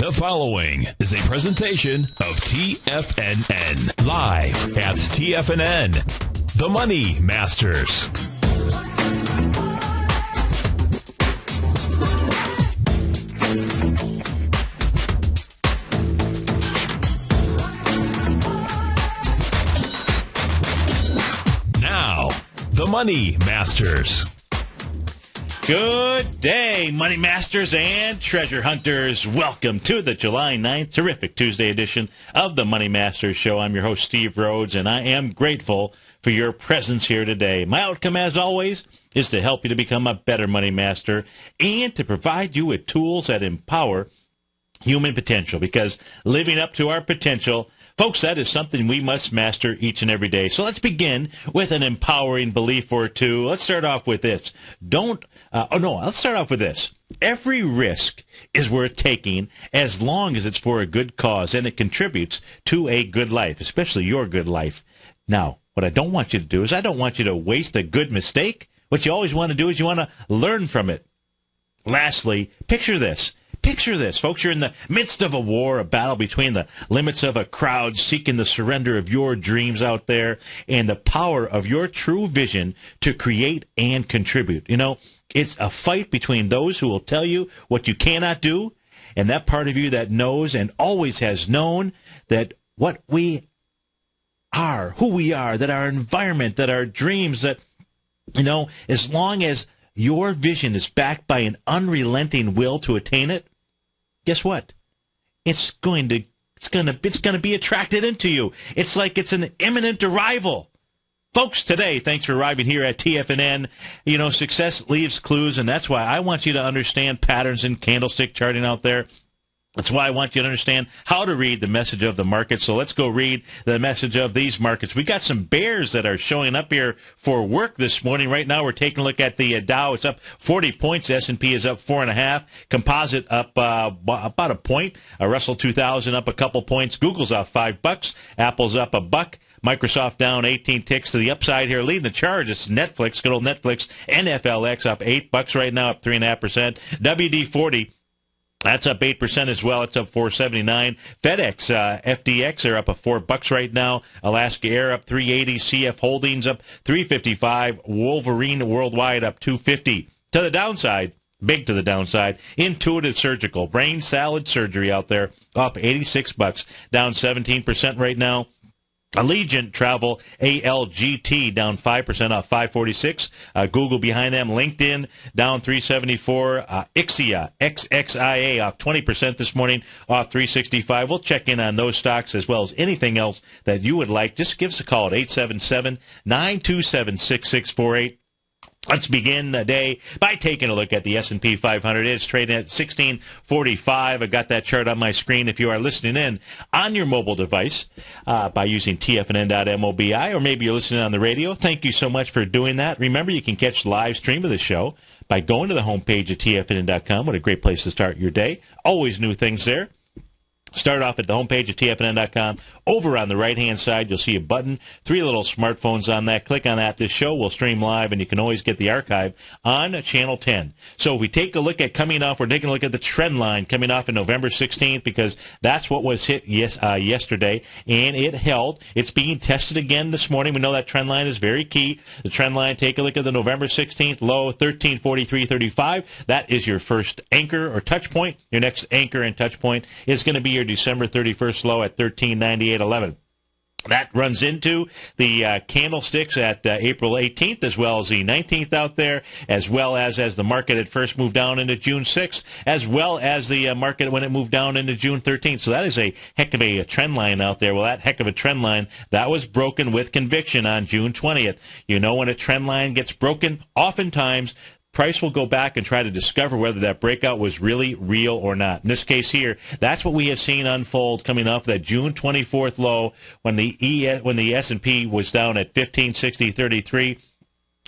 The following is a presentation of TFNN, live at TFNN, The Money Masters. Now, The Money Masters. Good day, Money Masters and Treasure Hunters. Welcome to the July 9th, terrific Tuesday edition of the Money Masters Show. I'm your host, Steve Rhodes, and I am grateful for your presence here today. My outcome, as always, is to help you to become a better money master and to provide you with tools that empower human potential, because living up to our potential, folks, that is something we must master each and every day. So let's begin with an empowering belief or two. Let's start off with this. Let's start off with this. Every risk is worth taking as long as it's for a good cause and it contributes to a good life, especially your good life. Now, what I don't want you to do is I don't want you to waste a good mistake. What you always want to do is you want to learn from it. Lastly, picture this. Picture this, folks. You're in the midst of a war, a battle between the limits of a crowd seeking the surrender of your dreams out there and the power of your true vision to create and contribute. You know, it's a fight between those who will tell you what you cannot do and that part of you that knows and always has known that what we are, who we are, that our environment, that our dreams, that, you know, as long as your vision is backed by an unrelenting will to attain it, guess what? It's going to be attracted into you. It's like it's an imminent arrival. Folks, today, thanks for arriving here at TFNN. You know, success leaves clues, and that's why I want you to understand patterns in candlestick charting out there. That's why I want you to understand how to read the message of the market. So let's go read the message of these markets. We got some bears that are showing up here for work this morning. Right now, we're taking a look at the Dow. It's up 40 points. S&P is up 4.5. Composite up about a point. Russell 2000 up a couple points. Google's off $5. Apple's up $1. Microsoft down 18 ticks to the upside here. Leading the charge, it's Netflix, good old Netflix. NFLX up $8 right now, up 3.5%. WD-40. That's up 8% as well. It's up 4.79. FedEx, FDX are up $4 right now. Alaska Air up 3.80. CF Holdings up 3.55. Wolverine Worldwide up 2.50. To the downside, big to the downside, Intuitive Surgical, brain salad surgery out there, up $86, down 17% right now. Allegiant Travel, ALGT, down 5%, off 546. Google behind them. LinkedIn, down 374. Ixia, XXIA, off 20% this morning, off 365. We'll check in on those stocks as well as anything else that you would like. Just give us a call at 877-927-6648. Let's begin the day by taking a look at the S&P 500. It's trading at 1645. I got that chart on my screen. If you are listening in on your mobile device by using TFNN.mobi, or maybe you're listening on the radio, thank you so much for doing that. Remember, you can catch the live stream of the show by going to the homepage at TFNN.com. What a great place to start your day. Always new things there. Start off at the homepage at TFNN.com. Over on the right-hand side, you'll see a button, 3 little smartphones on that. Click on that. This show will stream live, and you can always get the archive on Channel 10. So if we take a look at we're taking a look at the trend line coming off on November 16th, because that's what was hit yesterday, and it held. It's being tested again this morning. We know that trend line is very key. The trend line, take a look at the November 16th low, 1343.35. That is your first anchor or touch point. Your next anchor and touch point is going to be your December 31st low at 1398.11. That runs into the candlesticks at April 18th, as well as the 19th out there, as well as the market had first moved down into June 6th, as well as the market when it moved down into June 13th. So that is a heck of a trend line out there. Well, that heck of a trend line, that was broken with conviction on June 20th. You know, when a trend line gets broken, oftentimes price will go back and try to discover whether that breakout was really real or not. In this case here, that's what we have seen unfold coming off that June 24th low when the S&P was down at 1560.33.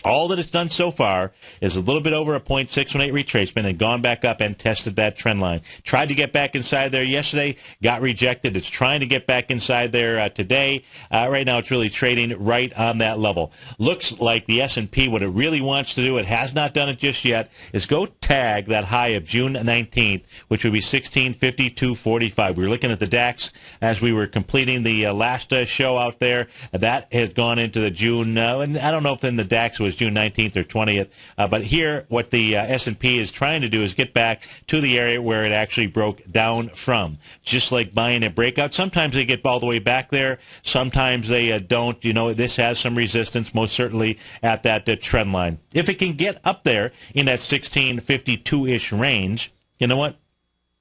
All that it's done so far is a little bit over a 0.618 retracement and gone back up and tested that trend line. Tried to get back inside there yesterday, got rejected. It's trying to get back inside there today. Right now it's really trading right on that level. Looks like the S&P, what it really wants to do, it has not done it just yet, is go tag that high of June 19th, which would be 1652.45. We were looking at the DAX as we were completing the last show out there. That has gone into the June, and I don't know if then the DAX was June 19th or 20th. But here, what the S&P is trying to do is get back to the area where it actually broke down from. Just like buying a breakout. Sometimes they get all the way back there. Sometimes they don't. You know, this has some resistance, most certainly, at that trend line. If it can get up there in that 1652-ish range, you know what?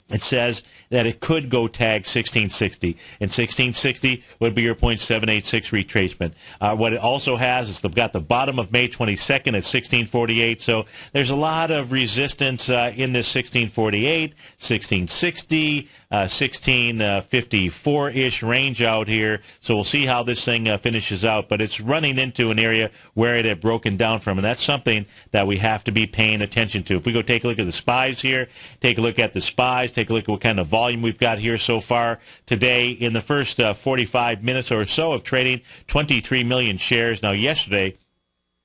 It says that it could go tag 1660, and 1660 would be your 0.786 retracement. What it also has is they've got the bottom of May 22nd at 1648, so there's a lot of resistance in this 1648, 1660, 1654-ish range out here, so we'll see how this thing finishes out, but it's running into an area where it had broken down from, and that's something that we have to be paying attention to. If we go take a look at the SPYs here, take a look at the SPYs, take a look at what kind of volume we've got here so far today in the first 45 minutes or so of trading, 23 million shares. Now, yesterday,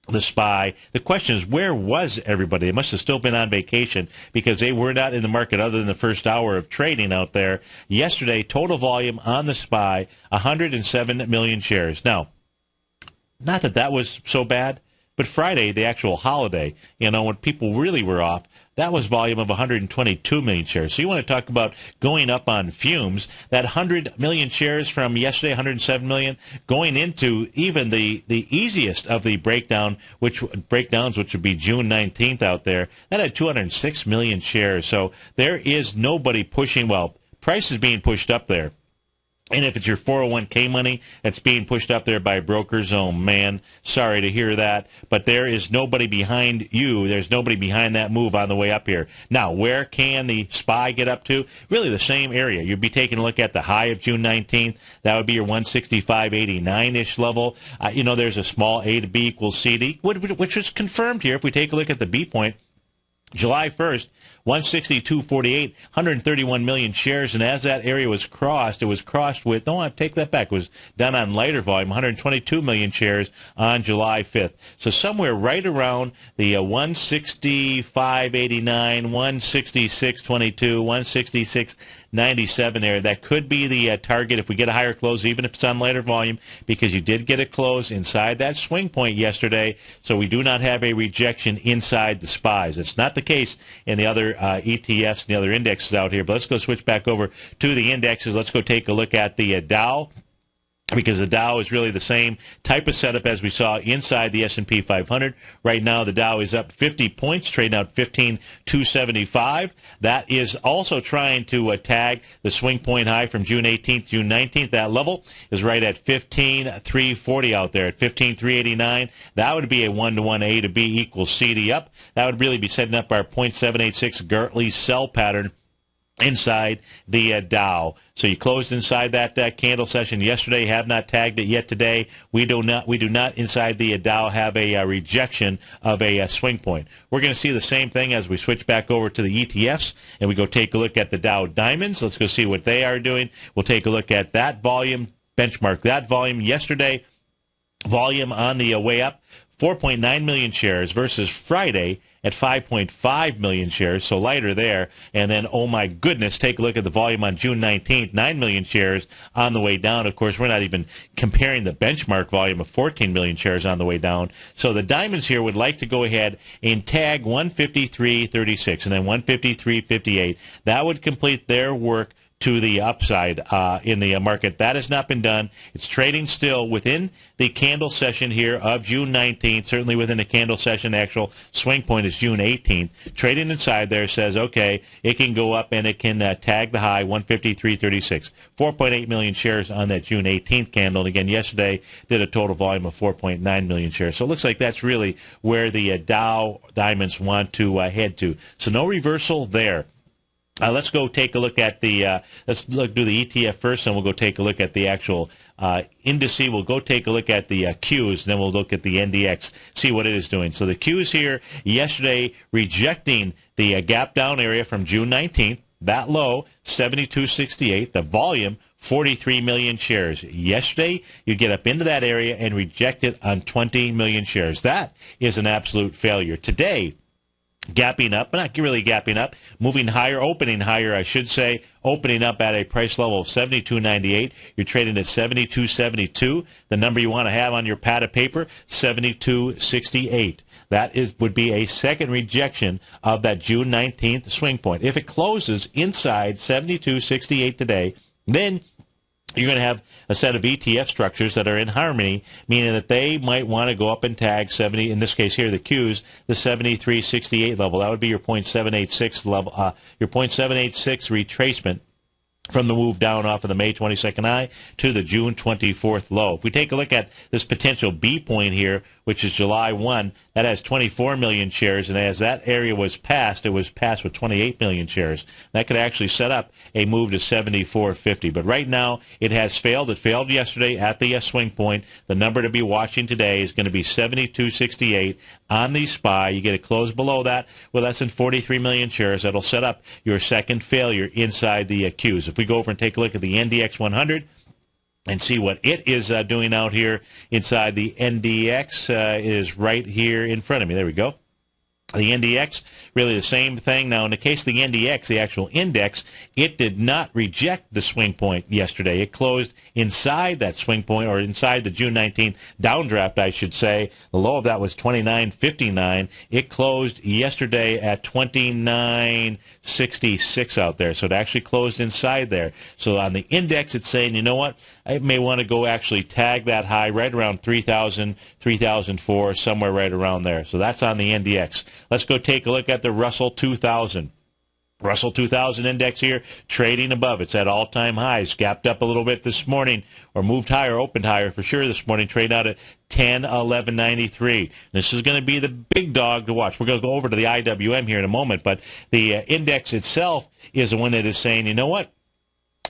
the SPY, the question is, where was everybody? They must have still been on vacation because they were not in the market other than the first hour of trading out there. Yesterday, total volume on the SPY, 107 million shares. Now, not that that was so bad, but Friday, the actual holiday, you know, when people really were off, that was volume of 122 million shares. So you want to talk about going up on fumes. That 100 million shares from yesterday, 107 million, going into even the easiest of the breakdowns, which would be June 19th out there, that had 206 million shares. So there is nobody pushing, well, price is being pushed up there. And if it's your 401k money that's being pushed up there by brokers, oh, man, sorry to hear that. But there is nobody behind you. There's nobody behind that move on the way up here. Now, where can the SPY get up to? Really the same area. You'd be taking a look at the high of June 19th. That would be your 165.89-ish level. You know, there's a small A to B equals CD, which is confirmed here. If we take a look at the B point, July 1st, 162.48, 131 million shares, and as that area was crossed, it was crossed with, no, I take that back, it was done on lighter volume, 122 million shares on July 5th. So somewhere right around the 165.89, 166.22, 166.97 area, that could be the target if we get a higher close, even if it's on lighter volume, because you did get a close inside that swing point yesterday, so we do not have a rejection inside the SPYs. It's not the case in the other ETFs and the other indexes out here. But let's go switch back over to the indexes. Let's go take a look at the Dow, because the Dow is really the same type of setup as we saw inside the S&P 500. Right now, the Dow is up 50 points, trading out 15,275. That is also trying to tag the swing point high from June 18th, June 19th. That level is right at 15,340 out there, at 15,389. That would be a 1-to-1 A to B equals CD up. That would really be setting up our 0.786 Gartley sell pattern inside the Dow. So you closed inside that candle session yesterday, have not tagged it yet today. We do not inside the Dow have a rejection of a swing point. We're going to see the same thing as we switch back over to the ETFs and we go take a look at the Dow Diamonds. Let's go see what they are doing. We'll take a look at that volume, benchmark that volume yesterday. Volume on the way up, 4.9 million shares versus Friday at 5.5 million shares, so lighter there. And then, oh my goodness, take a look at the volume on June 19th, 9 million shares on the way down. Of course, we're not even comparing the benchmark volume of 14 million shares on the way down. So the diamonds here would like to go ahead and tag 153.36 and then 153.58. That would complete their work to the upside in the market. That has not been done. It's trading still within the candle session here of June 19th, certainly within the candle session. The actual swing point is June 18th. Trading inside there says, okay, it can go up and it can tag the high, 153.36. 4.8 million shares on that June 18th candle. And again, yesterday did a total volume of 4.9 million shares. So it looks like that's really where the Dow Diamonds want to head to. So no reversal there. Let's go take a look at do the ETF first, and we'll go take a look at the actual indice. We'll go take a look at the Qs, and then we'll look at the NDX, see what it is doing. So the Qs here yesterday rejecting the gap down area from June 19th, that low, 72.68. The volume, 43 million shares. Yesterday, you get up into that area and reject it on 20 million shares. That is an absolute failure. Today, gapping up, but not really gapping up, moving higher, opening higher, I should say, opening up at a price level of 72.98. You're trading at 72.72. The number you want to have on your pad of paper, 72.68. That would be a second rejection of that June 19th swing point. If it closes inside 72.68 today, then you're going to have a set of ETF structures that are in harmony, meaning that they might want to go up and tag 70, in this case here, the Qs, the 73.68 level. That would be your 0.786 level, your 0.786 retracement from the move down off of the May 22nd high to the June 24th low. If we take a look at this potential B point here, which is July 1, that has 24 million shares, and as that area was passed, it was passed with 28 million shares. That could actually set up a move to 74.50. But right now, it has failed. It failed yesterday at the swing point. The number to be watching today is going to be 72.68 on the SPY. You get a close below that with less than 43 million shares. That'll set up your second failure inside the Qs. If we go over and take a look at the NDX 100, and see what it is doing out here inside the NDX is right here in front of me. There we go. The NDX, really the same thing. Now, in the case of the NDX, the actual index, it did not reject the swing point yesterday. It closed inside that swing point, or inside the June 19th downdraft, I should say. The low of that was 29.59. It closed yesterday at 29.66 out there. So it actually closed inside there. So on the index, it's saying, you know what? I may want to go actually tag that high right around 3,000, 3,004, somewhere right around there. So that's on the NDX. Let's go take a look at the Russell 2000. Russell 2000 index here, trading above. It's at all-time highs. Gapped up a little bit this morning, or moved higher, opened higher for sure this morning. Trade out at 10.1193. This is going to be the big dog to watch. We're going to go over to the IWM here in a moment, but the index itself is the one that is saying, you know what?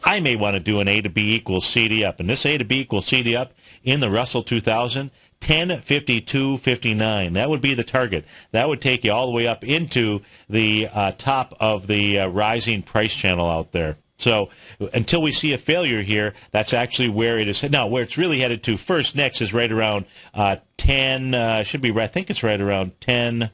I may want to do an A to B equals CD up. And this A to B equals CD up in the Russell 2000, 1052.59. That would be the target. That would take you all the way up into the top of the rising price channel out there. So until we see a failure here, that's actually where it is. Now, where it's really headed to first next is right around 10, should be, I think it's right around 10.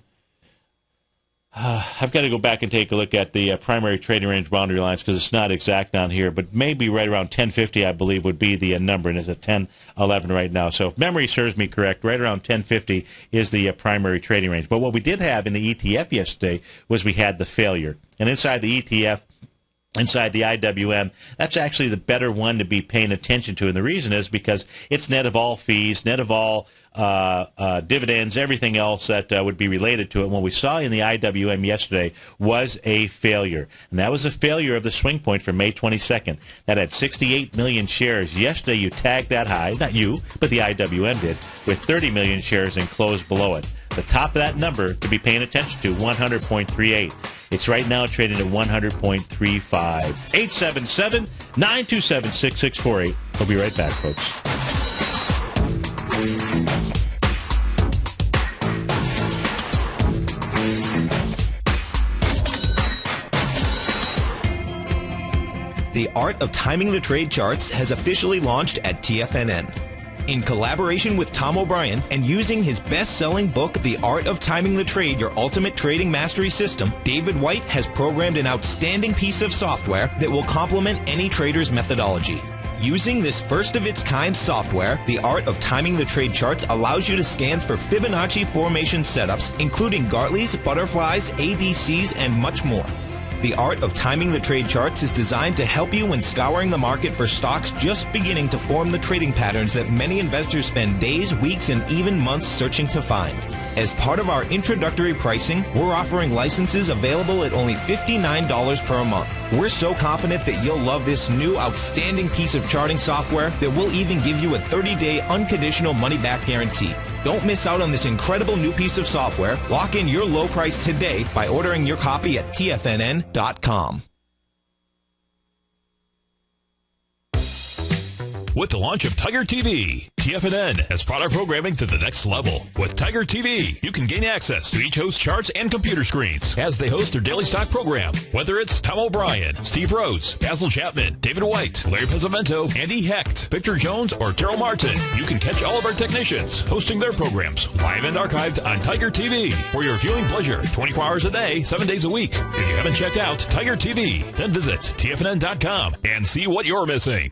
I've got to go back and take a look at the primary trading range boundary lines because it's not exact on here, but maybe right around 1050, I believe, would be the number, and it's at 1011 right now. So if memory serves me correct, right around 1050 is the primary trading range. But what we did have in the ETF yesterday was we had the failure. And inside the ETF, inside the IWM, that's actually the better one to be paying attention to. And the reason is because it's net of all fees, net of all dividends, everything else that would be related to it. And what we saw in the IWM yesterday was a failure. And that was a failure of the swing point for May 22nd. That had 68 million shares. Yesterday you tagged that high, not you, but the IWM did, with 30 million shares and closed below it. The top of that number to be paying attention to, 100.38. It's right now trading at 100.35. 877-927-6648. We'll be right back, folks. The Art of Timing the Trade Charts has officially launched at TFNN. In collaboration with Tom O'Brien and using his best-selling book, The Art of Timing the Trade, Your Ultimate Trading Mastery System, David White has programmed an outstanding piece of software that will complement any trader's methodology. Using this first-of-its-kind software, The Art of Timing the Trade Charts allows you to scan for Fibonacci formation setups, including Gartleys, butterflies, ABCs, and much more. The Art of Timing the Trade Charts is designed to help you when scouring the market for stocks just beginning to form the trading patterns that many investors spend days, weeks, and even months searching to find. As part of our introductory pricing, we're offering licenses available at only $59 per month. We're so confident that you'll love this new outstanding piece of charting software that we'll even give you a 30-day unconditional money-back guarantee. Don't miss out on this incredible new piece of software. Lock in your low price today by ordering your copy at TFNN.com. with the launch of Tiger TV. TFNN has brought our programming to the next level. With Tiger TV, you can gain access to each host's charts and computer screens as they host their daily stock program. Whether it's Tom O'Brien, Steve Rhodes, Basil Chapman, David White, Larry Pesavento, Andy Hecht, Victor Jones, or Terrell Martin, you can catch all of our technicians hosting their programs live and archived on Tiger TV for your viewing pleasure 24 hours a day, 7 days a week. If you haven't checked out Tiger TV, then visit TFNN.com and see what you're missing.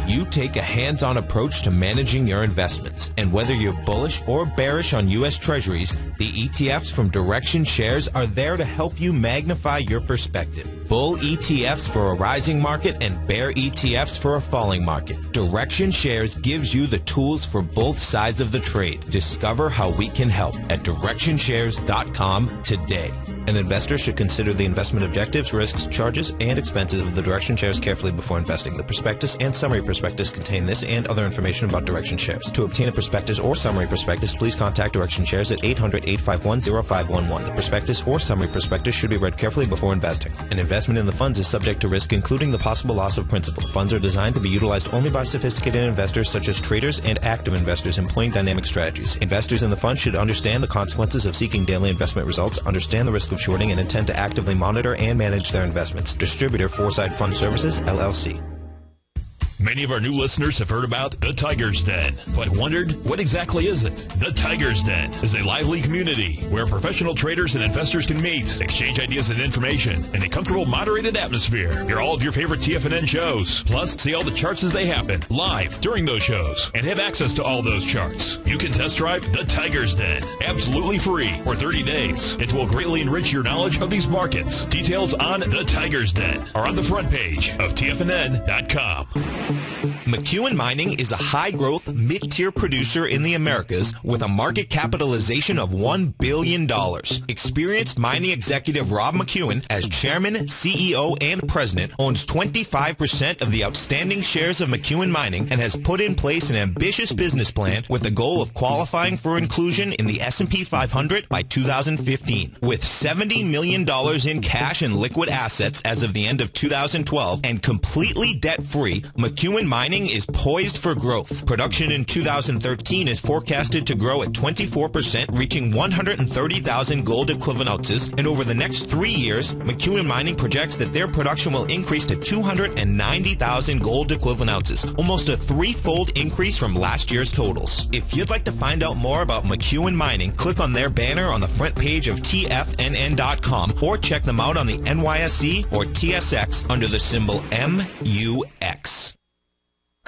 You take a hands-on approach to managing your investments, and whether you're bullish or bearish on U.S. Treasuries, the ETFs from Direction Shares are there to help you magnify your perspective. Bull ETFs for a rising market and bear ETFs for a falling market. Direction Shares gives you the tools for both sides of the trade. Discover how we can help at DirectionShares.com today. An investor should consider the investment objectives, risks, charges, and expenses of the Direction Shares carefully before investing. The prospectus and summary prospectus contain this and other information about Direction Shares. To obtain a prospectus or summary prospectus, please contact Direction Shares at 800-851-0511. The prospectus or summary prospectus should be read carefully before investing. An investment in the funds is subject to risk, including the possible loss of principal. The funds are designed to be utilized only by sophisticated investors such as traders and active investors employing dynamic strategies. Investors in the fund should understand the consequences of seeking daily investment results, understand the risk of shorting, and intend to actively monitor and manage their investments. Distributor Foresight Fund Services, LLC. Many of our new listeners have heard about the Tiger's Den, but wondered, what exactly is it? The Tiger's Den is a lively community where professional traders and investors can meet, exchange ideas and information in a comfortable, moderated atmosphere. Hear all of your favorite TFNN shows, plus see all the charts as they happen live during those shows, and have access to all those charts. You can test drive the Tiger's Den absolutely free for 30 days. It will greatly enrich your knowledge of these markets. Details on the Tiger's Den are on the front page of TFNN.com. McEwen Mining is a high-growth, mid-tier producer in the Americas with a market capitalization of $1 billion. Experienced mining executive Rob McEwen, as chairman, CEO, and president, owns 25% of the outstanding shares of McEwen Mining and has put in place an ambitious business plan with the goal of qualifying for inclusion in the S&P 500 by 2015. With $70 million in cash and liquid assets as of the end of 2012 and completely debt-free, McEwen Mining is poised for growth. Production in 2013 is forecasted to grow at 24%, reaching 130,000 gold equivalent ounces, and over the next 3 years, McEwen Mining projects that their production will increase to 290,000 gold equivalent ounces, almost a threefold increase from last year's totals. If you'd like to find out more about McEwen Mining, click on their banner on the front page of TFNN.com or check them out on the NYSE or TSX under the symbol MUX.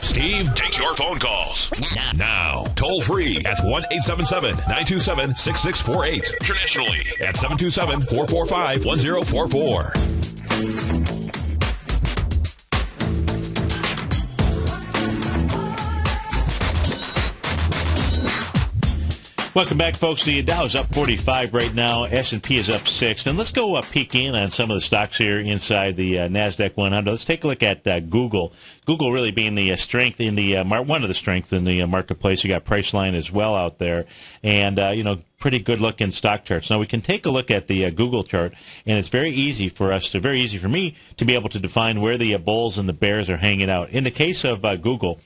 Steve takes your phone calls now. Toll free at 1-877-927-6648. Internationally at 727-445-1044. Welcome back, folks. The Dow is up 45 right now. S&P is up 6. And let's go peek in on some of the stocks here inside the NASDAQ 100. Let's take a look at Google. Google really being the strength in the one of the strengths in the marketplace. You got Priceline as well out there, and pretty good looking stock charts. Now we can take a look at the Google chart, and it's very easy for me to be able to define where the bulls and the bears are hanging out. In the case of Google,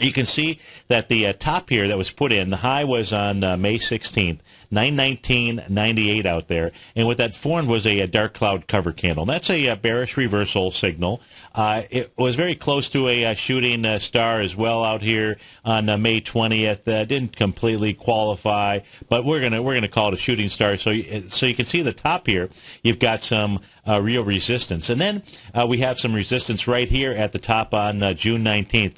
you can see that the top here that was put in, the high was on May 16th, 919.98 out there. And what that formed was a dark cloud cover candle. That's a bearish reversal signal. It was very close to a shooting star as well out here on May 20th. Didn't completely qualify, but we're gonna call it a shooting star. So you can see the top here. You've got some real resistance. And then we have some resistance right here at the top on June 19th.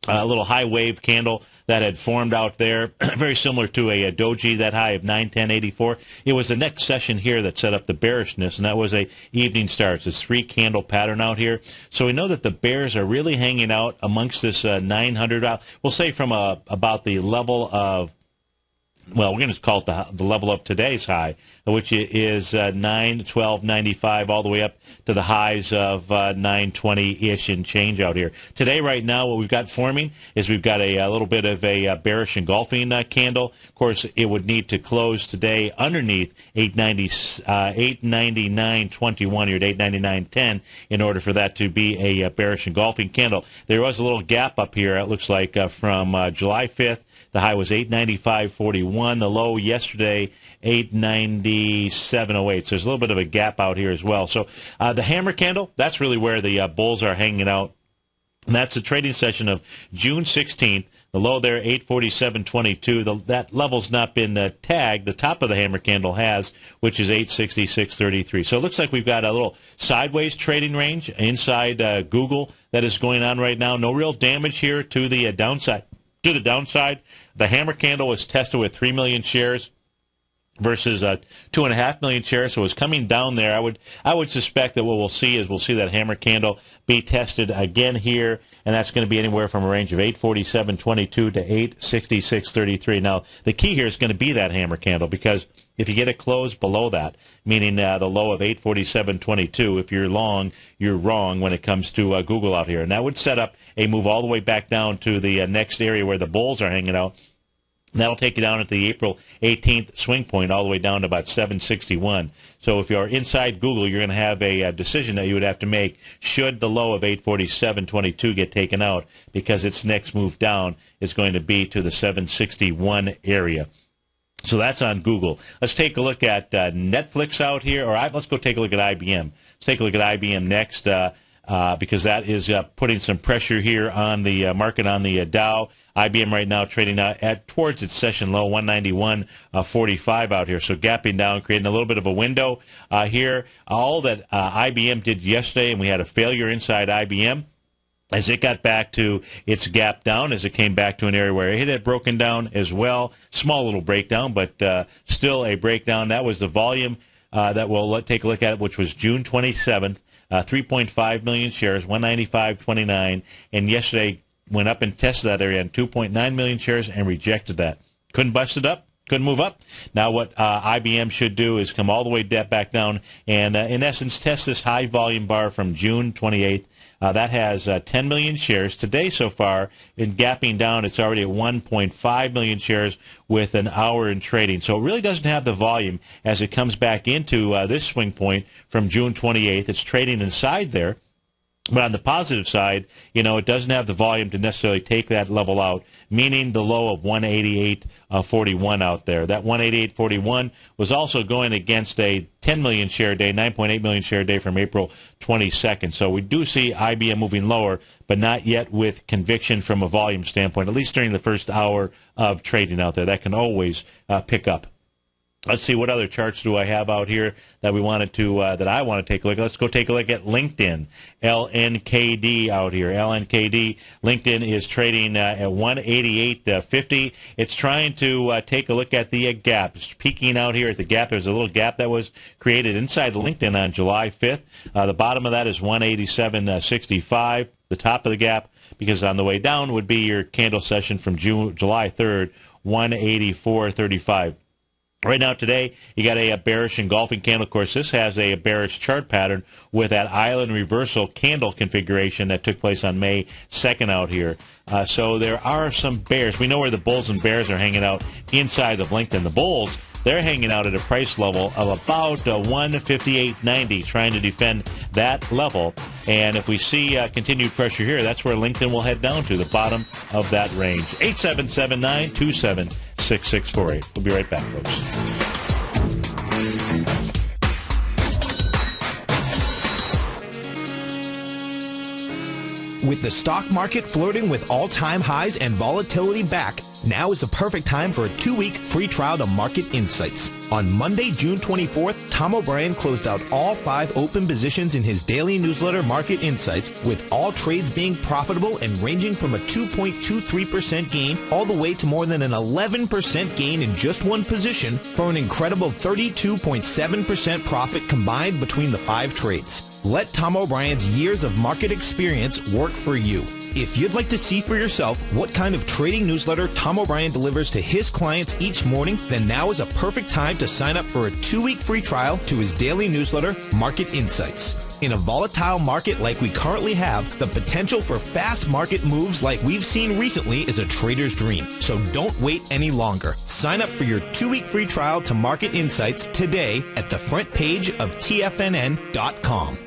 A little high wave candle that had formed out there, very similar to a doji, that high of 910.84. It was the next session here that set up the bearishness, and that was a evening star. It's a 3-candle pattern out here. So we know that the bears are really hanging out amongst this 900. We'll say from about the level of well, we're going to call it the level of today's high, which is 912.95 all the way up to the highs of 920-ish and change out here. Today, right now, what we've got forming is we've got a little bit of a bearish engulfing candle. Of course, it would need to close today underneath 899.21 here at 899.10 in order for that to be a bearish engulfing candle. There was a little gap up here, it looks like, from July 5th. The high was 895.41. The low yesterday, 897.08. So there's a little bit of a gap out here as well. So the hammer candle, that's really where the bulls are hanging out. And that's the trading session of June 16th. The low there, 847.22. That level's not been tagged. The top of the hammer candle has, which is 866.33. So it looks like we've got a little sideways trading range inside Google that is going on right now. No real damage here to the downside. To the downside, the hammer candle was tested with 3 million shares versus 2.5 million shares, so it's coming down there. I would suspect that what we'll see that hammer candle be tested again here, and that's going to be anywhere from a range of 847.22 to 866.33. Now, the key here is going to be that hammer candle, because if you get it closed below that, meaning the low of 847.22, if you're long, you're wrong when it comes to Google out here. And that would set up a move all the way back down to the next area where the bulls are hanging out. And that'll take you down at the April 18th swing point all the way down to about 761. So if you're inside Google, you're going to have a decision that you would have to make. Should the low of 847.22 get taken out, because its next move down is going to be to the 761 area. So that's on Google. Let's take a look at Netflix out here. Let's go take a look at IBM. Let's take a look at IBM next, because that is putting some pressure here on the market on the Dow. IBM right now trading at towards its session low, 191.45 out here. So gapping down, creating a little bit of a window here. All that IBM did yesterday, and we had a failure inside IBM, as it got back to its gap down, as it came back to an area where it had broken down as well. Small little breakdown, but still a breakdown. That was the volume that we'll take a look at, which was June 27th, 3.5 million shares, 195.29, and yesterday went up and tested that area on 2.9 million shares and rejected that. Couldn't bust it up. Couldn't move up. Now what IBM should do is come all the way back down and, in essence, test this high volume bar from June 28th. That has 10 million shares. Today so far, in gapping down, it's already at 1.5 million shares with an hour in trading. So it really doesn't have the volume as it comes back into this swing point from June 28th. It's trading inside there. But on the positive side, it doesn't have the volume to necessarily take that level out, meaning the low of 188.41 out there. That 188.41 was also going against a 10 million share day, 9.8 million share day from April 22nd. So we do see IBM moving lower, but not yet with conviction from a volume standpoint, at least during the first hour of trading out there. That can always pick up. Let's see, what other charts do I have out here that we wanted to that I want to take a look at. Let's go take a look at LinkedIn, LNKD out here. LNKD, LinkedIn is trading at 188.50. It's trying to take a look at the gap. It's peaking out here at the gap. There's a little gap that was created inside LinkedIn on July 5th. The bottom of that is 187.65. The top of the gap, because on the way down would be your candle session from July 3rd, 184.35. Right now today, you got a bearish engulfing candle. Of course, this has a bearish chart pattern with that island reversal candle configuration that took place on May 2nd out here. So there are some bears. We know where the bulls and bears are hanging out inside of LinkedIn. The bulls, they're hanging out at a price level of about 158.90, trying to defend that level. And if we see continued pressure here, that's where LinkedIn will head down to, the bottom of that range. 877-927-6648. We'll be right back, folks. With the stock market flirting with all-time highs and volatility back, now is the perfect time for a 2-week free trial to Market Insights. On Monday, June 24th, Tom O'Brien closed out all 5 open positions in his daily newsletter, Market Insights, with all trades being profitable and ranging from a 2.23% gain all the way to more than an 11% gain in just one position for an incredible 32.7% profit combined between the 5 trades. Let Tom O'Brien's years of market experience work for you. If you'd like to see for yourself what kind of trading newsletter Tom O'Brien delivers to his clients each morning, then now is a perfect time to sign up for a 2-week free trial to his daily newsletter, Market Insights. In a volatile market like we currently have, the potential for fast market moves like we've seen recently is a trader's dream. So don't wait any longer. Sign up for your 2-week free trial to Market Insights today at the front page of TFNN.com.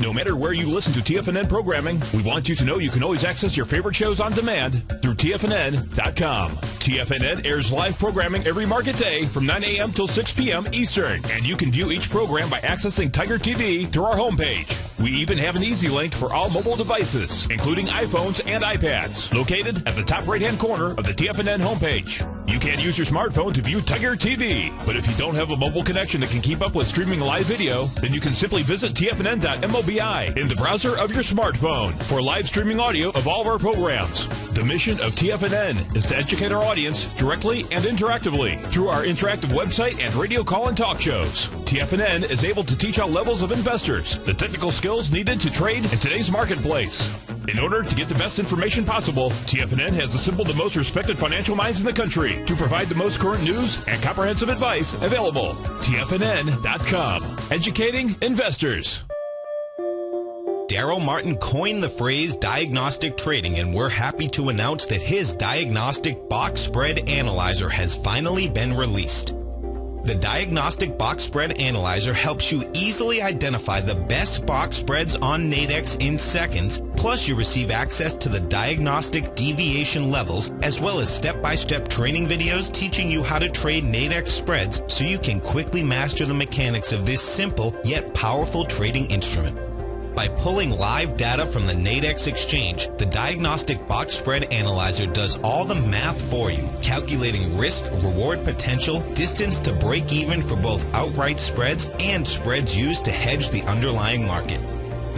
No matter where you listen to TFNN programming, we want you to know you can always access your favorite shows on demand through TFNN.com. TFNN airs live programming every market day from 9 a.m. till 6 p.m. Eastern, and you can view each program by accessing Tiger TV through our homepage. We even have an easy link for all mobile devices, including iPhones and iPads, located at the top right-hand corner of the TFNN homepage. You can use your smartphone to view Tiger TV, but if you don't have a mobile connection that can keep up with streaming live video, then you can simply visit TFNN.mobi in the browser of your smartphone for live streaming audio of all of our programs. The mission of TFNN is to educate our audience directly and interactively through our interactive website and radio call and talk shows. TFNN is able to teach all levels of investors the technical skills needed to trade in today's marketplace. In order to get the best information possible, TFNN has assembled the most respected financial minds in the country to provide the most current news and comprehensive advice available. TFNN.com. Educating investors. Daryl Martin coined the phrase diagnostic trading, and we're happy to announce that his diagnostic box spread analyzer has finally been released. The Diagnostic Box Spread Analyzer helps you easily identify the best box spreads on Nadex in seconds, plus you receive access to the diagnostic deviation levels, as well as step-by-step training videos teaching you how to trade Nadex spreads so you can quickly master the mechanics of this simple yet powerful trading instrument. By pulling live data from the Nadex exchange, the Diagnostic Box Spread Analyzer does all the math for you, calculating risk, reward potential, distance to break even for both outright spreads and spreads used to hedge the underlying market.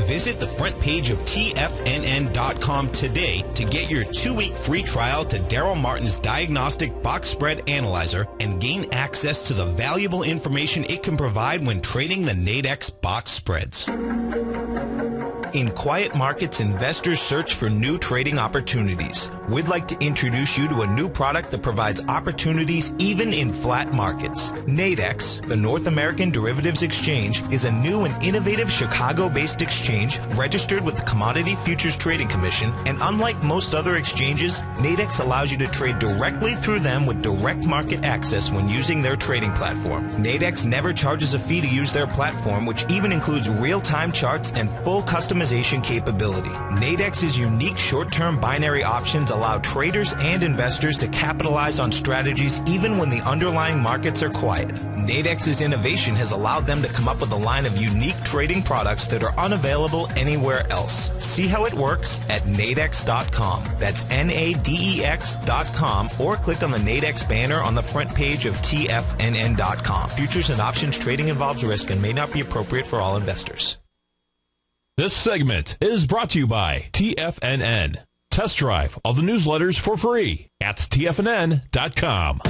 Visit the front page of TFNN.com today to get your 2-week free trial to Daryl Martin's Diagnostic Box Spread Analyzer and gain access to the valuable information it can provide when trading the Nadex box spreads. In quiet markets, investors search for new trading opportunities. We'd like to introduce you to a new product that provides opportunities even in flat markets. Nadex, the North American Derivatives Exchange, is a new and innovative Chicago-based exchange registered with the Commodity Futures Trading Commission, and unlike most other exchanges, Nadex allows you to trade directly through them with direct market access when using their trading platform. Nadex never charges a fee to use their platform, which even includes real-time charts and full customization capability. Nadex's unique short-term binary options allow traders and investors to capitalize on strategies even when the underlying markets are quiet. Nadex's innovation has allowed them to come up with a line of unique trading products that are unavailable anywhere else. See how it works at nadex.com. That's NADEX.com, or click on the Nadex banner on the front page of TFNN.com. Futures and options trading involves risk and may not be appropriate for all investors. This segment is brought to you by TFNN. Test drive all the newsletters for free at TFNN.com.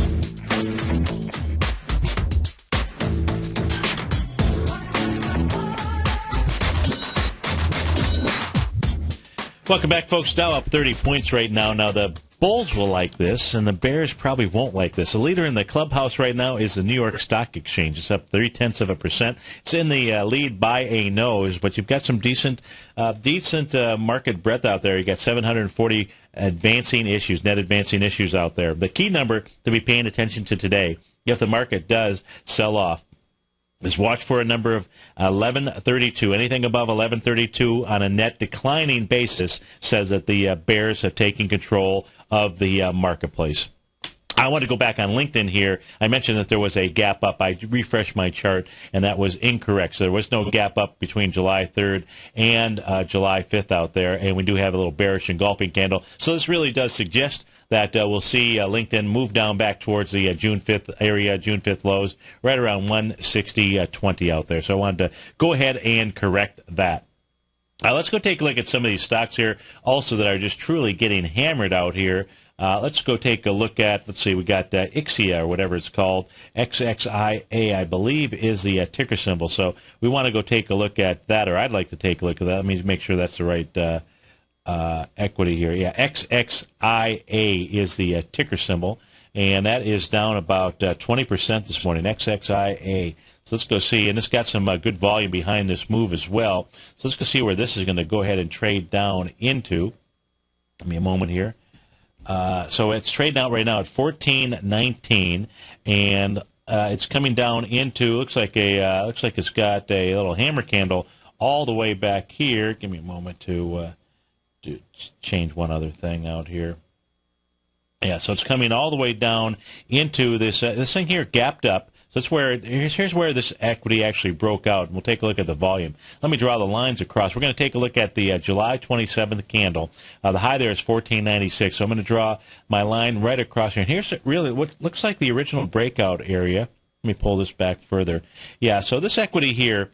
Welcome back, folks. Dow up 30 points right now. Now, the Bulls will like this, and the Bears probably won't like this. The leader in the clubhouse right now is the New York Stock Exchange. It's up 0.3%. It's in the lead by a nose, but you've got some decent market breadth out there. You got 740 advancing issues, net advancing issues out there. The key number to be paying attention to today, if the market does sell off, is watch for a number of 1132. Anything above 1132 on a net declining basis says that the Bears have taken control of the marketplace. I want to go back on LinkedIn here. I mentioned that there was a gap up. I refreshed my chart, and that was incorrect. So there was no gap up between July 3rd and July 5th out there, and we do have a little bearish engulfing candle. So this really does suggest that we'll see LinkedIn move down back towards the June 5th area, June 5th lows, right around 160.20 out there. So I wanted to go ahead and correct that. Let's go take a look at some of these stocks here also that are just truly getting hammered out here Let's go take a look at, let's see, we got IXIA, or whatever it's called. XXIA, I believe, is the ticker symbol. So we want to go take a look at that, or I'd like to take a look at that. Let me make sure that's the right equity here. Yeah, XXIA is the ticker symbol, and that is down about 20% this morning, XXIA. So let's go see, and it's got some good volume behind this move as well. So let's go see where this is going to go ahead and trade down into. Give me a moment here. So it's trading out right now at 14.19, and it's coming down into, looks like it's got a little hammer candle all the way back here. Give me a moment to change one other thing out here. Yeah, so it's coming all the way down into this thing here, gapped up. So that's where here's where this equity actually broke out. And we'll take a look at the volume. Let me draw the lines across. We're going to take a look at the July 27th candle. The high there is 14.96. So I'm going to draw my line right across here. And here's really what looks like the original breakout area. Let me pull this back further. Yeah, so this equity here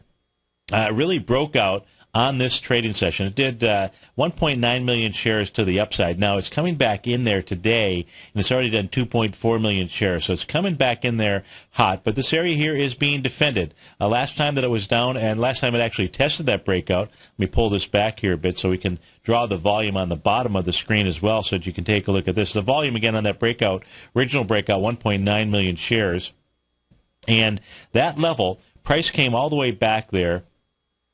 really broke out on this trading session. It did 1.9 million shares to the upside. Now it's coming back in there today, and it's already done 2.4 million shares. So it's coming back in there hot. But this area here is being defended. Last time that it was down, and last time it actually tested that breakout, let me pull this back here a bit so we can draw the volume on the bottom of the screen as well so that you can take a look at this. The volume again on that breakout, original breakout, 1.9 million shares. And that level, price came all the way back there.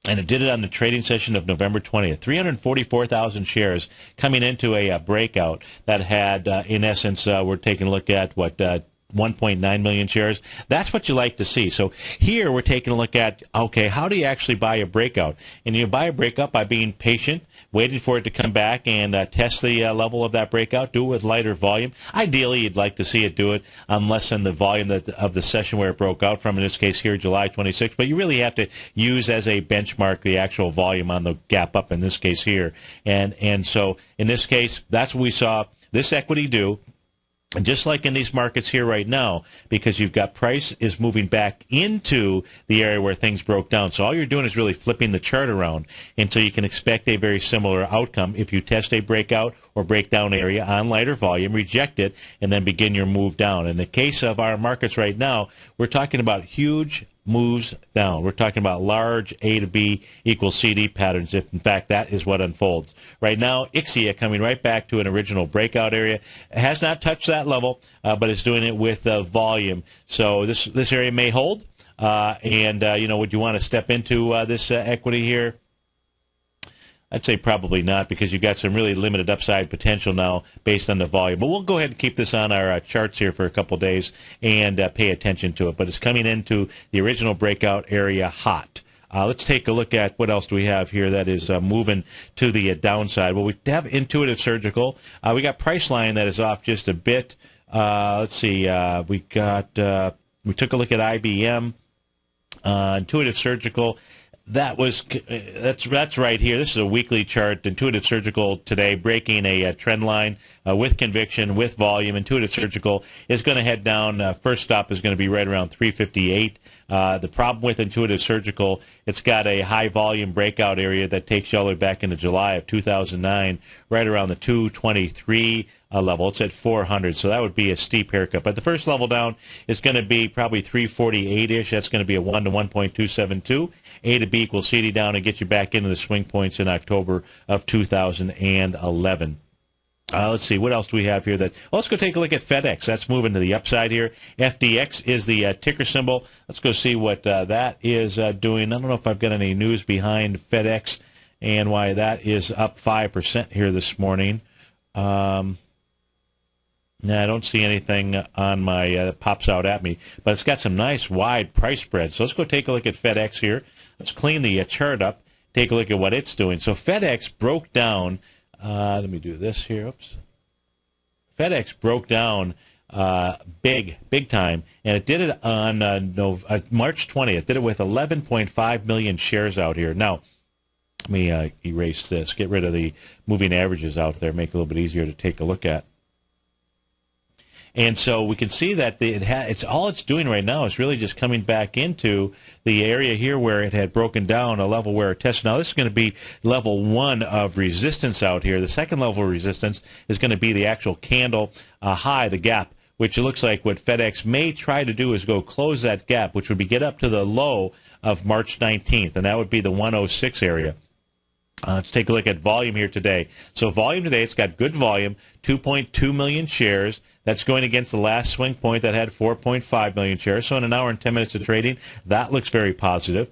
And it did it on the trading session of November 20th. 344,000 shares coming into a breakout that had, in essence, we're taking a look at, 1.9 million shares. That's what you like to see. So here we're taking a look at, okay, how do you actually buy a breakout? And you buy a breakout by being patient, waiting for it to come back and test the level of that breakout, do it with lighter volume. Ideally, you'd like to see it do it on less than the volume of the session where it broke out from, in this case here, July 26th. But you really have to use as a benchmark the actual volume on the gap up in this case here. And so in this case, that's what we saw this equity do. And just like in these markets here right now, because you've got price is moving back into the area where things broke down. So all you're doing is really flipping the chart around. And so you can expect a very similar outcome if you test a breakout or breakdown area on lighter volume, reject it, and then begin your move down. In the case of our markets right now, we're talking about huge moves down. We're talking about large A to B equals CD patterns, if in fact that is what unfolds. Right now, IXIA coming right back to an original breakout area. It has not touched that level, but it's doing it with volume. So this area may hold, would you want to step into this equity here? I'd say probably not, because you've got some really limited upside potential now based on the volume. But we'll go ahead and keep this on our charts here for a couple days and pay attention to it. But it's coming into the original breakout area hot. Let's take a look at what else do we have here that is moving to the downside. Well, we have Intuitive Surgical. We got Priceline that is off just a bit. Let's see. We took a look at IBM. Intuitive Surgical. That's right here. This is a weekly chart. Intuitive Surgical today breaking a trend line with conviction, with volume. Intuitive Surgical is going to head down. First stop is going to be right around 358. The problem with Intuitive Surgical, it's got a high volume breakout area that takes you all the way back into July of 2009, right around the 223 level. It's at 400, so that would be a steep haircut. But the first level down is going to be probably 348-ish. That's going to be a 1 to 1.272. A to B equals CD down and get you back into the swing points in October of 2011. Let's see, what else do we have here? Let's go take a look at FedEx. That's moving to the upside here. FDX is the ticker symbol. Let's go see what that is doing. I don't know if I've got any news behind FedEx and why that is up 5% here this morning. No, I don't see anything on my that pops out at me, but it's got some nice wide price spread. So let's go take a look at FedEx here. Let's clean the chart up, take a look at what it's doing. So FedEx broke down. Let me do this here. Oops. FedEx broke down big time, and it did it on March 20th. It did it with 11.5 million shares out here. Now, let me erase this, get rid of the moving averages out there, make it a little bit easier to take a look at. And so we can see that it's all it's doing right now is really just coming back into the area here where it had broken down a level where it tested. Now, this is going to be level 1 of resistance out here. The second level of resistance is going to be the actual candle high, the gap, which it looks like what FedEx may try to do is go close that gap, which would be get up to the low of March 19th, and that would be the 106 area. Let's take a look at volume here today. So volume today, it's got good volume, 2.2 million shares. That's going against the last swing point that had 4.5 million shares. So in an hour and 10 minutes of trading, that looks very positive.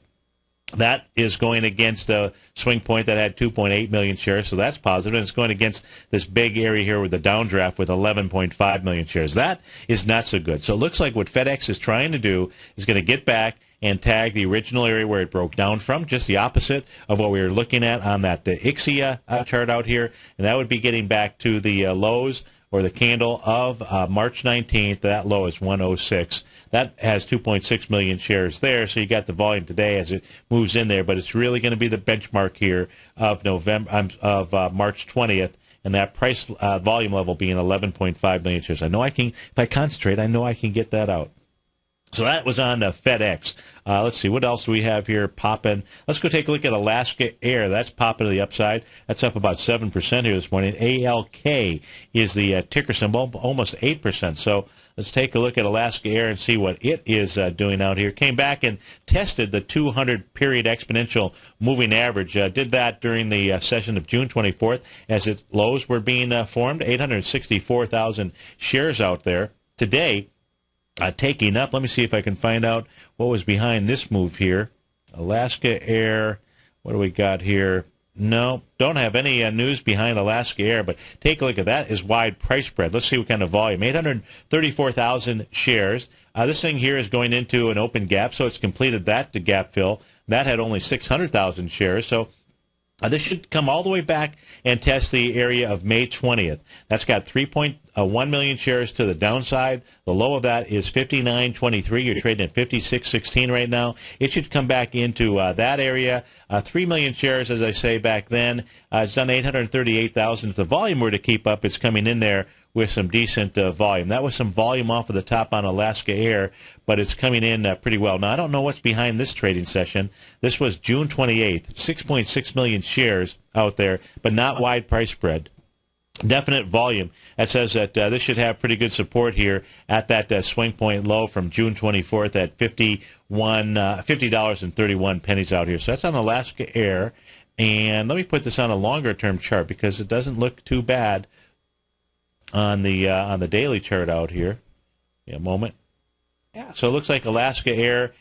That is going against a swing point that had 2.8 million shares, so that's positive. And it's going against this big area here with the downdraft with 11.5 million shares. That is not so good. So it looks like what FedEx is trying to do is going to get back and tag the original area where it broke down from, just the opposite of what we were looking at on that IXIA chart out here. And that would be getting back to the lows or the candle of March 19th. That low is 106. That has 2.6 million shares there, so you got the volume today as it moves in there. But it's really going to be the benchmark here of March 20th, and that price volume level being 11.5 million shares. I know I can, if I concentrate, I know I can get that out. So that was on FedEx. Let's see, what else do we have here popping? Let's go take a look at Alaska Air. That's popping to the upside. That's up about 7% here this morning. ALK is the ticker symbol, almost 8%. So let's take a look at Alaska Air and see what it is doing out here. Came back and tested the 200-period exponential moving average. Did that during the session of June 24th as its lows were being formed. 864,000 shares out there. Today, taking up. Let me see if I can find out what was behind this move here. Alaska Air, what do we got here? No, don't have any news behind Alaska Air, but take a look at that. Is wide price spread. Let's see what kind of volume. 834,000 shares. This thing here is going into an open gap, so it's completed that to gap fill. That had only 600,000 shares, so this should come all the way back and test the area of May 20th. That's got 3.1 million shares to the downside. The low of that is 59.23. You're trading at 56.16 right now. It should come back into that area. 3 million shares, as I say back then. It's done 838,000. If the volume were to keep up, it's coming in there with some decent volume. That was some volume off of the top on Alaska Air, but it's coming in pretty well. Now, I don't know what's behind this trading session. This was June 28th, 6.6 million shares out there, but not wide price spread. Definite volume. That says that this should have pretty good support here at that swing point low from June 24th at $50.31 out here. So that's on Alaska Air. And let me put this on a longer-term chart because it doesn't look too bad on the daily chart out here. A moment. Yeah, so it looks like Alaska Air,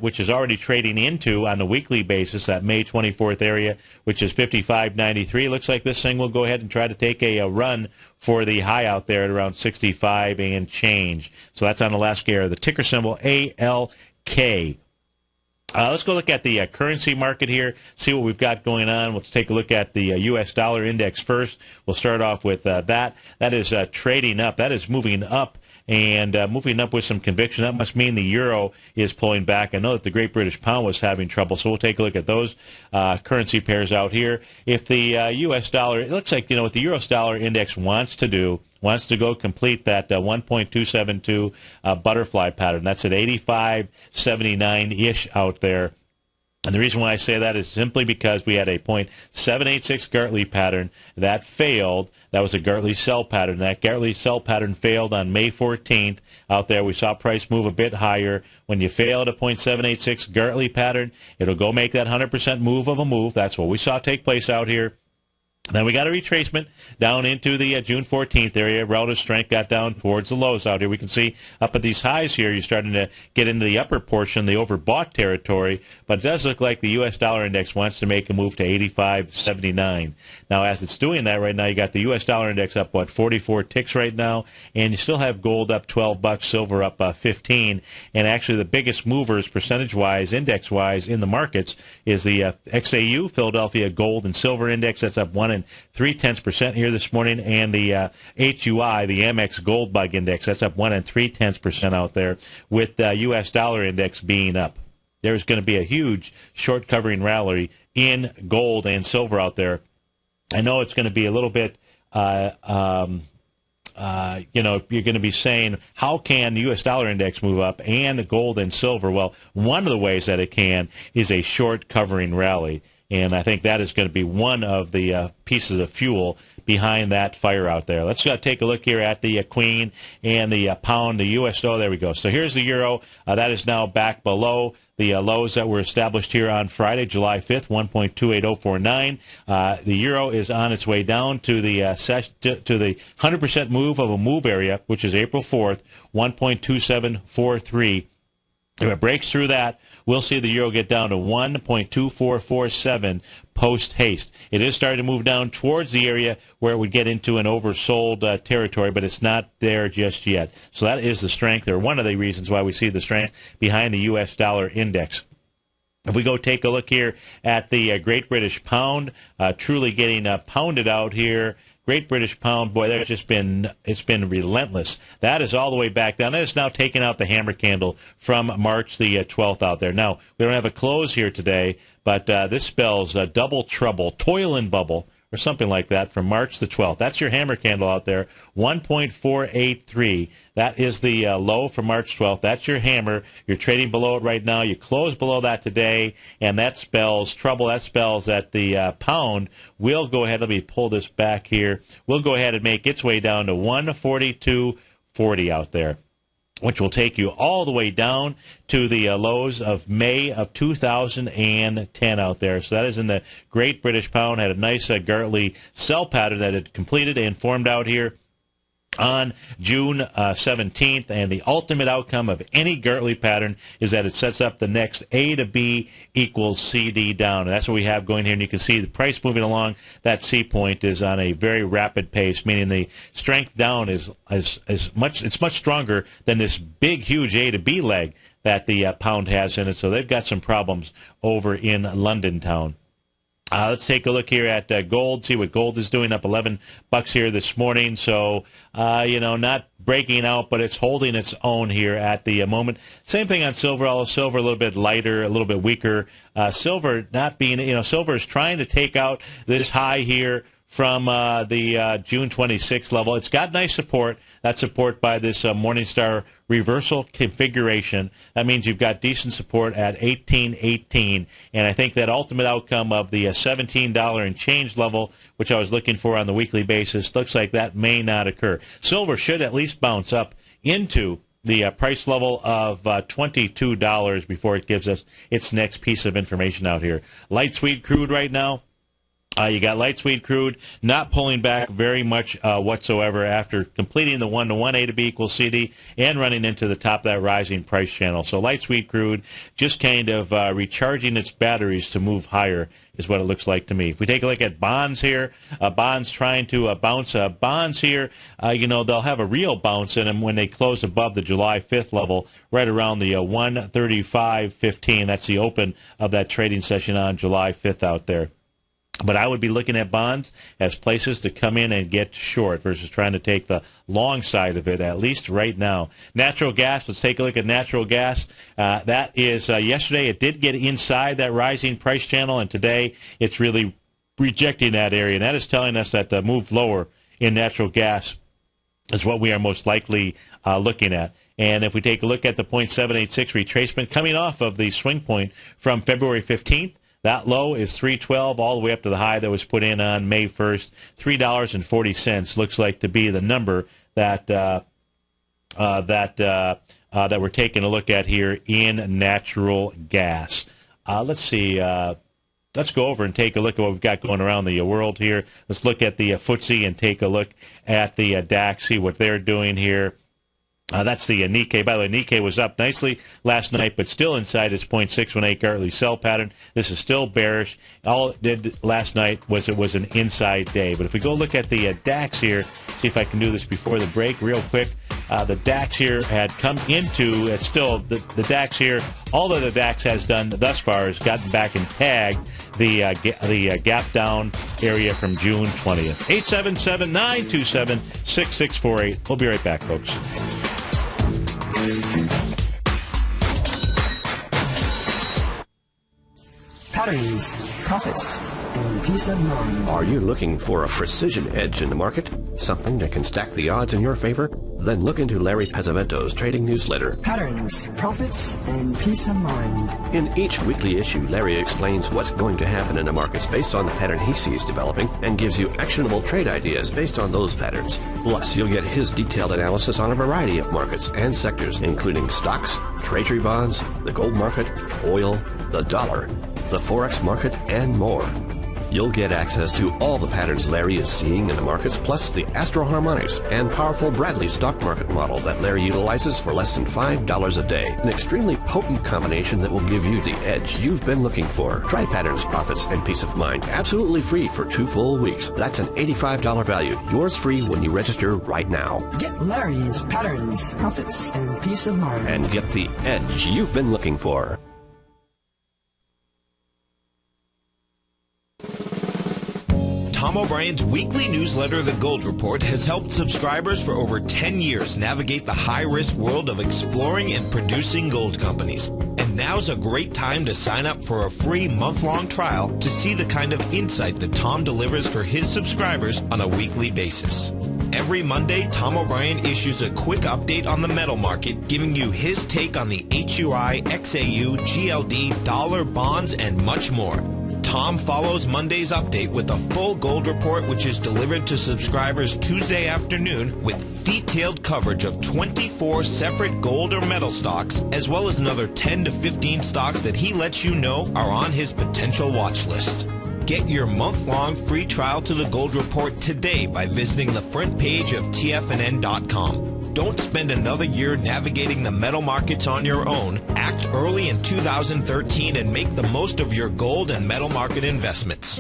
which is already trading into on the weekly basis that May 24th area, which is 55.93. It looks like this thing will go ahead and try to take a run for the high out there at around 65 and change. So that's on Alaska Air. The ticker symbol ALK. Let's go look at the currency market here, see what we've got going on. Let's take a look at the U.S. dollar index first. We'll start off with that. That is trading up. That is moving up and moving up with some conviction. That must mean the euro is pulling back. I know that the Great British Pound was having trouble, so we'll take a look at those currency pairs out here. If the U.S. dollar, it looks like, what the euro dollar index wants to do, wants to go complete that 1.272 butterfly pattern. That's at 85.79-ish out there. And the reason why I say that is simply because we had a .786 Gartley pattern that failed. That was a Gartley sell pattern. That Gartley sell pattern failed on May 14th. Out there, we saw price move a bit higher. When you fail at a .786 Gartley pattern, it'll go make that 100% move of a move. That's what we saw take place out here. Then we got a retracement down into the June 14th area. Relative strength got down towards the lows out here. We can see up at these highs here, you're starting to get into the upper portion, the overbought territory. But it does look like the U.S. dollar index wants to make a move to 85.79. Now, as it's doing that right now, you got the U.S. dollar index up, 44 ticks right now. And you still have gold up $12, silver up 15. And actually the biggest movers percentage-wise, index-wise in the markets is the XAU, Philadelphia Gold and Silver Index. That's up 1.3% here this morning, and the HUI, the Amex Gold Bug Index, that's up 1.3% out there, with the U.S. dollar index being up. There's going to be a huge short covering rally in gold and silver out there. I know it's going to be a little bit you're going to be saying, how can the U.S. dollar index move up and gold and silver? Well, one of the ways that it can is a short covering rally. And I think that is going to be one of the pieces of fuel behind that fire out there. Let's take a look here at the Queen and the pound, the U.S. dollar. There we go. So here's the euro. That is now back below the lows that were established here on Friday, July 5th, 1.28049. The euro is on its way down to the 100% move of a move area, which is April 4th, 1.2743. If it breaks through that, we'll see the euro get down to 1.2447 post-haste. It is starting to move down towards the area where it would get into an oversold territory, but it's not there just yet. So that is the strength, or one of the reasons why we see the strength behind the U.S. dollar index. If we go take a look here at the Great British Pound, truly getting pounded out here. Great British Pound, boy, it's been relentless. That is all the way back down. That is now taking out the hammer candle from March the 12th out there. Now, we don't have a close here today, but this spells double trouble, toil and bubble, or something like that from March the 12th. That's your hammer candle out there, 1.483. That is the low from March 12th. That's your hammer. You're trading below it right now. You close below that today, and that spells trouble. That spells that the pound will go ahead. Let me pull this back here. We'll go ahead and make its way down to 142.40 out there, which will take you all the way down to the lows of May of 2010 out there. So that is in the Great British Pound. Had a nice Gartley sell pattern that had completed and formed out here on June 17th, and the ultimate outcome of any Gartley pattern is that it sets up the next A to B equals CD down. And that's what we have going here, and you can see the price moving along. That C point is on a very rapid pace, meaning the strength down is much stronger than this big, huge A to B leg that the pound has in it. So they've got some problems over in London town. Let's take a look here at gold, see what gold is doing, up $11 here this morning. So, not breaking out, but it's holding its own here at the moment. Same thing on silver, although silver a little bit lighter, a little bit weaker. Silver not being, silver is trying to take out this high here from the June 26th level. It's got nice support. That's support by this Morningstar reversal configuration. That means you've got decent support at 18.18, and I think that ultimate outcome of the $17 and change level, which I was looking for on the weekly basis, looks like that may not occur. Silver should at least bounce up into the price level of $22 before it gives us its next piece of information out here. Light sweet crude right now. You got light sweet crude not pulling back very much whatsoever after completing the 1-to-1 A to B equals CD and running into the top of that rising price channel. So light sweet crude just kind of recharging its batteries to move higher is what it looks like to me. If we take a look at bonds here, bonds trying to bounce. Bonds here, they'll have a real bounce in them when they close above the July 5th level, right around the 135.15. That's the open of that trading session on July 5th out there. But I would be looking at bonds as places to come in and get short versus trying to take the long side of it, at least right now. Natural gas, let's take a look at natural gas. That is, yesterday it did get inside that rising price channel, and today it's really rejecting that area. And that is telling us that the move lower in natural gas is what we are most likely looking at. And if we take a look at the 0.786 retracement coming off of the swing point from February 15th, that low is $3.12 all the way up to the high that was put in on May 1st. $3.40 looks like to be the number that we're taking a look at here in natural gas. Let's see. Let's go over and take a look at what we've got going around the world here. Let's look at the FTSE and take a look at the DAX, see what they're doing here. That's the Nikkei. By the way, Nikkei was up nicely last night, but still inside its 0.618 Gartley sell pattern. This is still bearish. All it did last night was it was an inside day. But if we go look at the DAX here, see if I can do this before the break real quick. The DAX here had come into, it's still, the DAX here, all that the DAX has done thus far is gotten back and tagged the gap down area from June 20th. 877-927-6648. We'll be right back, folks. patterns, profits, and peace of mind. Are you looking for a precision edge in the market? Something that can stack the odds in your favor? Then look into Larry Pesavento's trading newsletter. Patterns, profits, and peace of mind. In each weekly issue, Larry explains what's going to happen in the markets based on the pattern he sees developing and gives you actionable trade ideas based on those patterns. Plus, you'll get his detailed analysis on a variety of markets and sectors, including stocks, treasury bonds, the gold market, oil, the dollar, the forex market, and more. You'll get access to all the patterns Larry is seeing in the markets, plus the Astro Harmonics and powerful Bradley stock market model that Larry utilizes for less than $5 a day. An extremely potent combination that will give you the edge you've been looking for. Try Patterns, Profits, and Peace of Mind absolutely free for 2 full weeks. That's an $85 value. Yours free when you register right now. Get Larry's Patterns, Profits, and Peace of Mind. And get the edge you've been looking for. Tom O'Brien's weekly newsletter, The Gold Report, has helped subscribers for over 10 years navigate the high-risk world of exploring and producing gold companies. And now's a great time to sign up for a free month-long trial to see the kind of insight that Tom delivers for his subscribers on a weekly basis. Every Monday, Tom O'Brien issues a quick update on the metal market, giving you his take on the HUI, XAU, GLD, dollar, bonds, and much more. Tom follows Monday's update with a full gold report, which is delivered to subscribers Tuesday afternoon with detailed coverage of 24 separate gold or metal stocks, as well as another 10 to 15 stocks that he lets you know are on his potential watch list. Get your month-long free trial to the Gold Report today by visiting the front page of TFNN.com. Don't spend another year navigating the metal markets on your own. Act early in 2013 and make the most of your gold and metal market investments.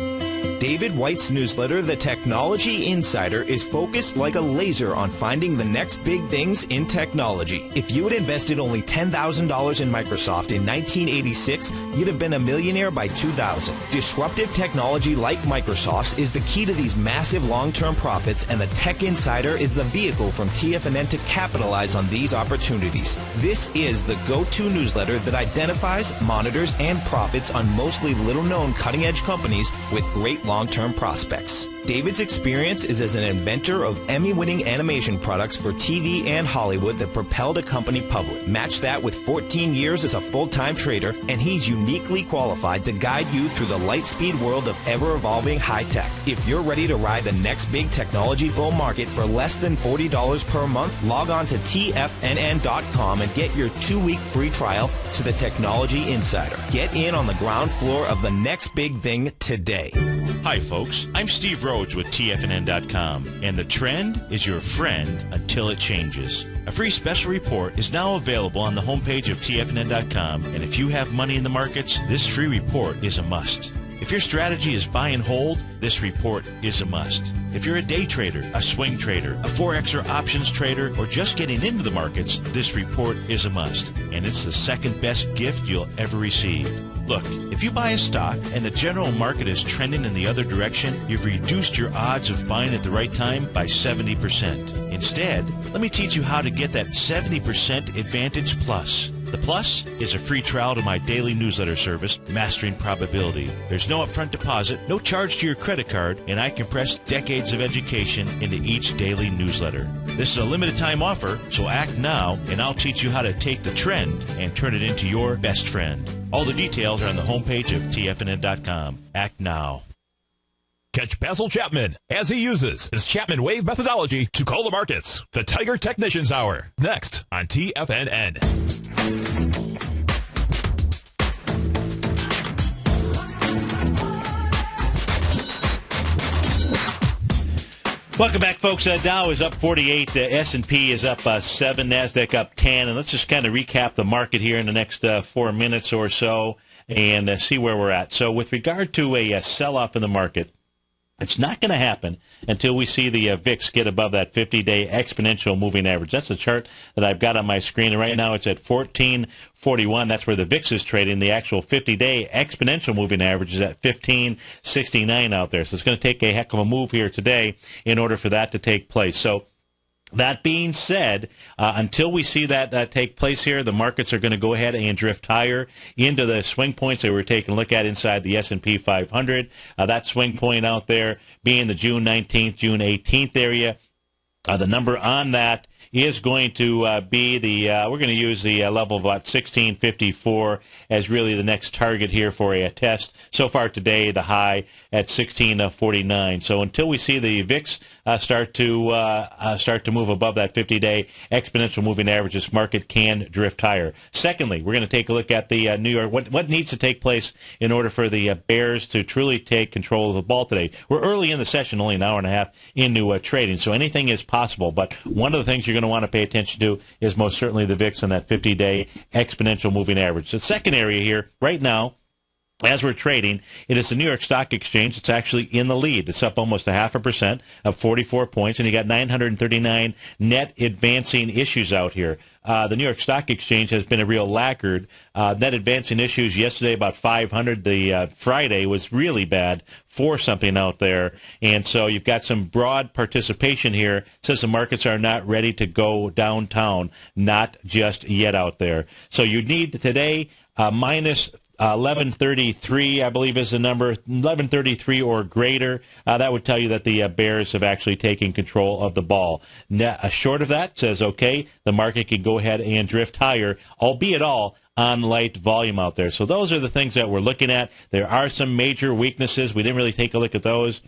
David White's newsletter, The Technology Insider, is focused like a laser on finding the next big things in technology. If you had invested only $10,000 in Microsoft in 1986, you'd have been a millionaire by 2000. Disruptive technology like Microsoft's is the key to these massive long-term profits, and the Tech Insider is the vehicle from TFNN to capitalize on these opportunities. This is the go-to newsletter that identifies, monitors, and profits on mostly little-known cutting-edge companies with great long-term prospects. David's experience is as an inventor of Emmy-winning animation products for TV and Hollywood that propelled a company public. Match that with 14 years as a full-time trader, and he's uniquely qualified to guide you through the light-speed world of ever-evolving high-tech. If you're ready to ride the next big technology bull market for less than $40 per month, log on to TFNN.com and get your 2-week free trial to the Technology Insider. Get in on the ground floor of the next big thing today. Hi, folks. I'm Steve Rhodes with TFNN.com, and the trend is your friend until it changes. A free special report is now available on the homepage of TFNN.com, and if you have money in the markets, this free report is a must. If your strategy is buy and hold, this report is a must. If you're a day trader, a swing trader, a forex or options trader, or just getting into the markets, this report is a must. And it's the second best gift you'll ever receive. Look, if you buy a stock and the general market is trending in the other direction, you've reduced your odds of buying at the right time by 70%. Instead, let me teach you how to get that 70% Advantage Plus. The Plus is a free trial to my daily newsletter service, Mastering Probability. There's no upfront deposit, no charge to your credit card, and I compress decades of education into each daily newsletter. This is a limited time offer, so act now, and I'll teach you how to take the trend and turn it into your best friend. All the details are on the homepage of TFNN.com. Act now. Catch Basil Chapman as he uses his Chapman Wave methodology to call the markets. The Tiger Technicians Hour, next on TFNN. Welcome back, folks. Dow is up 48. S&P is up 7. NASDAQ up 10. And let's just kind of recap the market here in the next 4 minutes or so and see where we're at. So with regard to a sell-off in the market, it's not going to happen until we see the VIX get above that 50-day exponential moving average. That's the chart that I've got on my screen. And right now it's at 1441. That's where the VIX is trading. The actual 50-day exponential moving average is at 1569 out there. So it's going to take a heck of a move here today in order for that to take place. So That being said, until we see that take place here, the markets are going to go ahead and drift higher into the swing points that we're taking a look at inside the S&P 500. That swing point out there being the June 19th, June 18th area. The number on that is going to be we're going to use the level of about 1654 as really the next target here for a test. So far today, the high at 1649. So until we see the VIX start to move above that 50-day exponential moving average, this market can drift higher. Secondly, we're going to take a look at the New York. What needs to take place in order for the bears to truly take control of the ball today? We're early in the session, only an hour and a half into trading, so anything is possible. But one of the things you're going to want to pay attention to is most certainly the VIX and that 50-day exponential moving average. The second area here, right now, as we're trading, it is the New York Stock Exchange. It's actually in the lead. It's up almost 0.5%, up 44 points, and you got 939 net advancing issues out here. The New York Stock Exchange has been a real laggard. Net advancing issues yesterday about 500. The Friday was really bad for something out there. And so you've got some broad participation here. Says the markets are not ready to go downtown, not just yet out there. So you need today minus 1133, I believe, is the number. 1133 or greater. That would tell you that the bears have actually taken control of the ball. Short of that says, okay, the market can go ahead and drift higher, albeit all on light volume out there. So those are the things that we're looking at. There are some major weaknesses. We didn't really take a look at those.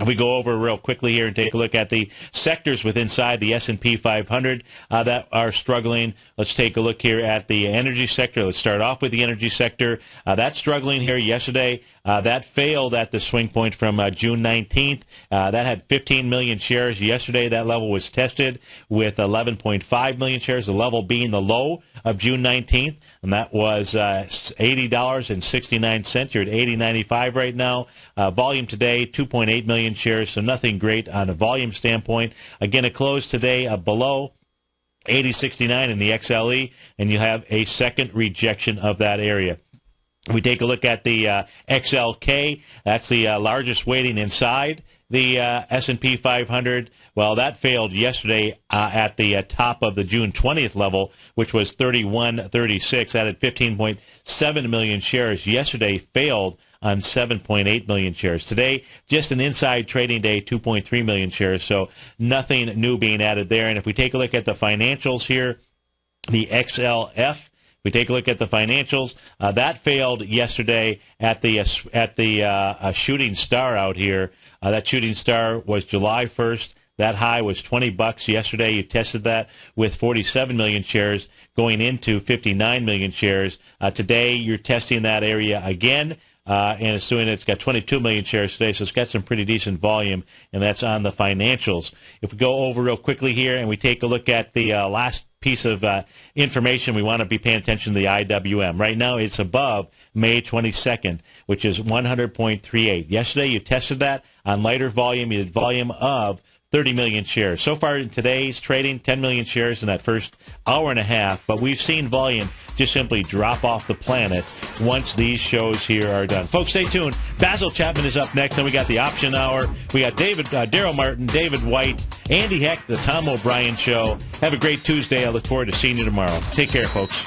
If we go over real quickly here and take a look at the sectors within inside the S&P 500 that are struggling, let's take a look here at the energy sector. Let's start off with the energy sector. That's struggling here yesterday. That failed at the swing point from June 19th. That had 15 million shares. Yesterday, that level was tested with 11.5 million shares, the level being the low of June 19th, and that was $80.69. You're at $80.95 right now. Volume today, 2.8 million shares, so nothing great on a volume standpoint. Again, it closed today below 80.69 in the XLE, and you have a second rejection of that area. We take a look at the XLK. That's the largest weighting inside the S&P 500. Well, that failed yesterday at the top of the June 20th level, which was 31.36. That had 15.7 million shares. Yesterday failed on 7.8 million shares. Today, just an inside trading day, 2.3 million shares. So nothing new being added there. And if we take a look at the financials here, the XLF, we take a look at the financials. That failed yesterday at the shooting star out here. That shooting star was July 1st. That high was $20 yesterday. You tested that with 47 million shares going into 59 million shares. Today, you're testing that area again. And it's got 22 million shares today, so it's got some pretty decent volume, and that's on the financials. If we go over real quickly here and we take a look at the last piece of information, we want to be paying attention to the IWM. Right now, it's above May 22nd, which is 100.38. Yesterday, you tested that on lighter volume. You did volume of 30 million shares. So far in today's trading, 10 million shares in that first hour and a half, but we've seen volume just simply drop off the planet once these shows here are done. Folks, stay tuned. Basil Chapman is up next, and we got the Option Hour. We got Daryl Martin, David White, Andy Heck, the Tom O'Brien Show. Have a great Tuesday. I look forward to seeing you tomorrow. Take care, folks.